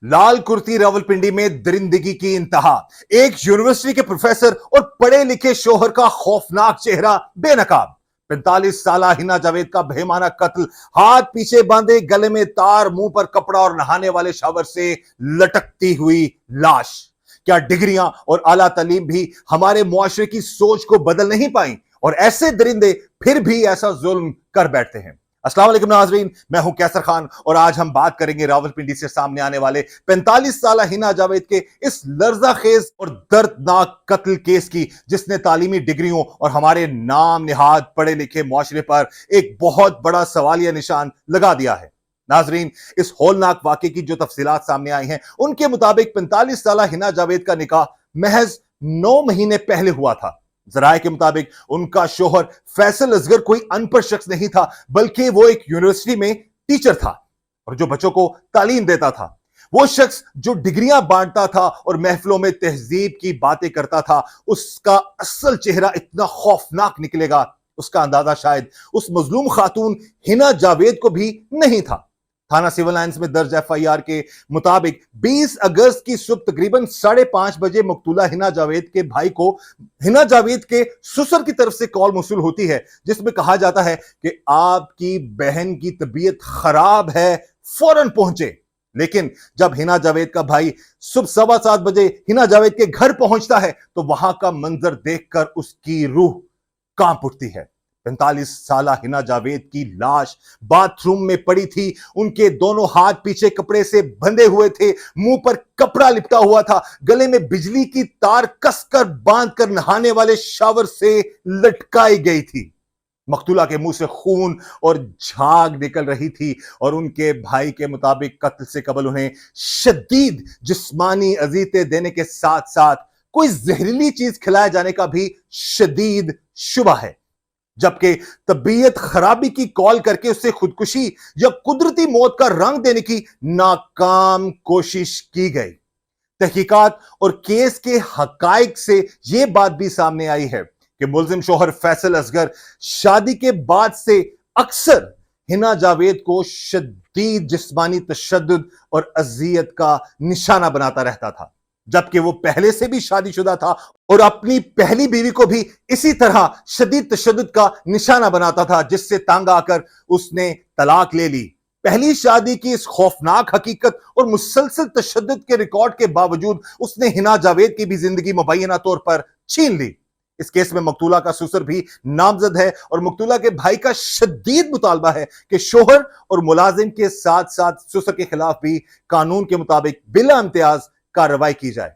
लाल कुर्ती रावलपिंडी में दरिंदगी की इंतहा। एक यूनिवर्सिटी के प्रोफेसर और पढ़े लिखे शोहर का खौफनाक चेहरा बेनकाब। 45 साल हिना जावेद का बेईमाना कत्ल। हाथ पीछे बांधे, गले में तार, मुंह पर कपड़ा और नहाने वाले शावर से लटकती हुई लाश। क्या डिग्रियां और आला तालीम भी हमारे मुआशरे की सोच को बदल नहीं पाई और ऐसे दरिंदे फिर भी ऐसा जुल्म कर बैठते हैं। अस्सलाम वालेकुम नाज़रीन, मैं हूं कैसर खान और आज हम बात करेंगे रावलपिंडी से सामने आने वाले 45 साल हिना जावेद के इस लर्जाखेज और दर्दनाक कत्ल केस की, जिसने तालीमी डिग्रियों और हमारे नाम निहाद पढ़े लिखे मुआशरे पर एक बहुत बड़ा सवालिया निशान लगा दिया है। नाजरीन, इस होलनाक वाकये की जो तफसीलात सामने आई हैं, उनके मुताबिक 45 साल हिना जावेद का निकाह महज 9 महीने पहले हुआ था। जराये के मुताबिक उनका शोहर फैसल असगर कोई अनपढ़ शख्स नहीं था, बल्कि वो एक यूनिवर्सिटी में टीचर था और जो बच्चों को तालीम देता था। वो शख्स जो डिग्रियां बांटता था और महफिलों में तहजीब की बातें करता था, उसका असल चेहरा इतना खौफनाक निकलेगा, उसका अंदाजा शायद उस मजलूम खातून हिना जावेद को भी नहीं था। थाना सिविल लाइंस में दर्ज एफआईआर के मुताबिक 20 अगस्त की सुबह तकरीबन 5:30 बजे मकतूला हिना जावेद के भाई को हिना जावेद के ससुर की तरफ से कॉल मौसूल होती है, जिसमें कहा जाता है कि आपकी बहन की तबीयत खराब है, फौरन पहुंचे। लेकिन जब हिना जावेद का भाई सुबह 7:15 बजे हिना जावेद के घर पहुंचता है तो वहां का मंजर देखकर उसकी रूह कांप उठती है। 45 साल हिना जावेद की लाश बाथरूम में पड़ी थी। उनके दोनों हाथ पीछे कपड़े से बंधे हुए थे, मुंह पर कपड़ा लिपटा हुआ था, गले में बिजली की तार कसकर बांधकर नहाने वाले शावर से लटकाई गई थी। मकतूला के मुंह से खून और झाग निकल रही थी और उनके भाई के मुताबिक कत्ल से कबल उन्हें शदीद जिस्मानी अजीयतें देने के साथ साथ कोई जहरीली चीज खिलाए जाने का भी शदीद शुबा है। जबकि तबीयत खराबी की कॉल करके उससे खुदकुशी या कुदरती मौत का रंग देने की नाकाम कोशिश की गई। तहकीकात और केस के हकाइक से यह बात भी सामने आई है कि मुलजिम शोहर फैसल असगर शादी के बाद से अक्सर हिना जावेद को शदीद जिस्मानी तशद्दुद और अजियत का निशाना बनाता रहता था, जबकि वो पहले से भी शादीशुदा था और अपनी पहली बीवी को भी इसी तरह शदीद तशद्दुद का निशाना बनाता था, जिससे तंग आकर उसने तलाक ले ली। पहली शादी की इस खौफनाक हकीकत और मुसलसल तशद्दुद के रिकॉर्ड के बावजूद उसने हिना जावेद की भी जिंदगी मुबैना तौर पर छीन ली। इस केस में मकतूला का ससुर भी नामजद है और मकतूला के भाई का शदीद मुतालबा है कि शोहर और मुलाजिम के साथ साथ ससुर के खिलाफ भी कानून के मुताबिक बिला इम्तियाज कार्रवाई की जाए।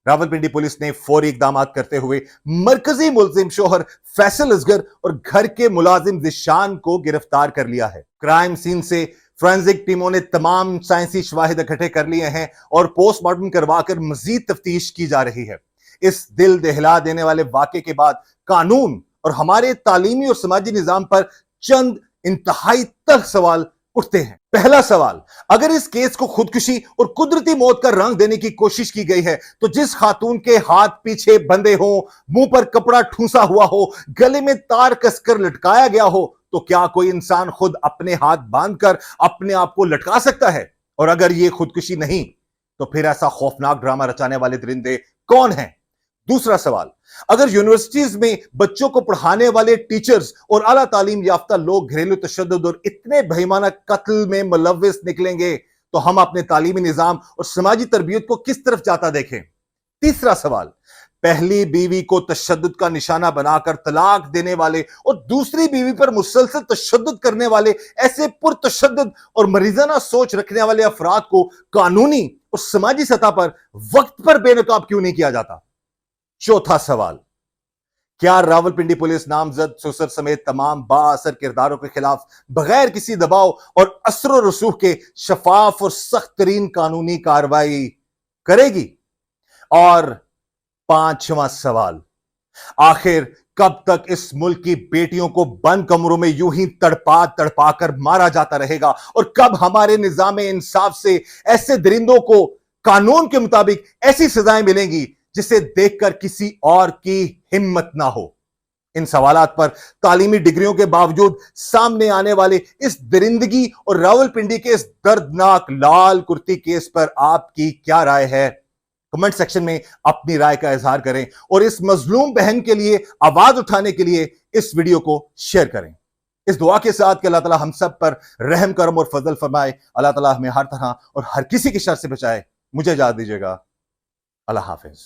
रावलपिंडी पुलिस ने फौरी इकदाम करते हुए मरकजी मुलजिम शोहर फैसल असगर और घर के मुलाजिम जिशान को गिरफ्तार कर लिया है। क्राइम सीन से फोरेंसिक टीमों ने तमाम साइंसी शवाहिद इकट्ठे कर लिए हैं और पोस्टमार्टम करवाकर मजीद तफ्तीश की जा रही है। इस दिल दहला देने वाले वाकये के बाद कानून और हमारे तालीमी और समाजी निजाम पर चंद इंतहाई तल्ख सवाल उठते हैं। पहला सवाल, अगर इस केस को खुदकुशी और कुदरती मौत का रंग देने की कोशिश की गई है तो जिस खातून के हाथ पीछे बंधे हो, मुंह पर कपड़ा ठूंसा हुआ हो, गले में तार कसकर लटकाया गया हो, तो क्या कोई इंसान खुद अपने हाथ बांधकर अपने आप को लटका सकता है? और अगर यह खुदकुशी नहीं तो फिर ऐसा खौफनाक ड्रामा रचाने वाले दरिंदे कौन हैं? दूसरा सवाल, अगर यूनिवर्सिटीज में बच्चों को पढ़ाने वाले टीचर्स और आला तालीम याफ्ता लोग घरेलू तशद्दुद और इतने बेईमाना कत्ल में मुलव्विस निकलेंगे तो हम अपने तालीमी निजाम और समाजी तरबियत को किस तरफ जाता देखें? तीसरा सवाल, पहली बीवी को तशद्दुद का निशाना बनाकर तलाक देने वाले और दूसरी बीवी पर मुसलसल तशद्दुद करने वाले ऐसे पुरतशद्दुद और मरीजाना सोच रखने वाले अफराद को कानूनी और समाजी सतह पर वक्त पर बेनकाब क्यों नहीं किया जाता? चौथा सवाल, क्या रावलपिंडी पुलिस नामजद ससुर समेत तमाम बाअसर किरदारों के खिलाफ बगैर किसी दबाव और असर रसूख के शफाफ और सख्त तरीन कानूनी कार्रवाई करेगी? और पांचवा सवाल, आखिर कब तक इस मुल्क की बेटियों को बंद कमरों में यूं ही तड़पा तड़पा कर मारा जाता रहेगा और कब हमारे निजाम इंसाफ से ऐसे दरिंदों को कानून के मुताबिक ऐसी सजाएं मिलेंगी जिसे देखकर किसी और की हिम्मत ना हो? इन सवालात पर तालीमी डिग्रियों के बावजूद सामने आने वाले इस दरिंदगी और रावलपिंडी के इस दर्दनाक लाल कुर्ती केस पर आपकी क्या राय है? कमेंट सेक्शन में अपनी राय का इजहार करें और इस मजलूम बहन के लिए आवाज उठाने के लिए इस वीडियो को शेयर करें। इस दुआ के साथ कि अल्लाह ताला हम सब पर रहम करम और फजल फरमाए। अल्लाह ताला हमें हर तरह और हर किसी की शर से बचाए। मुझे इजाजत दीजिएगा। अल्लाह हाफिज।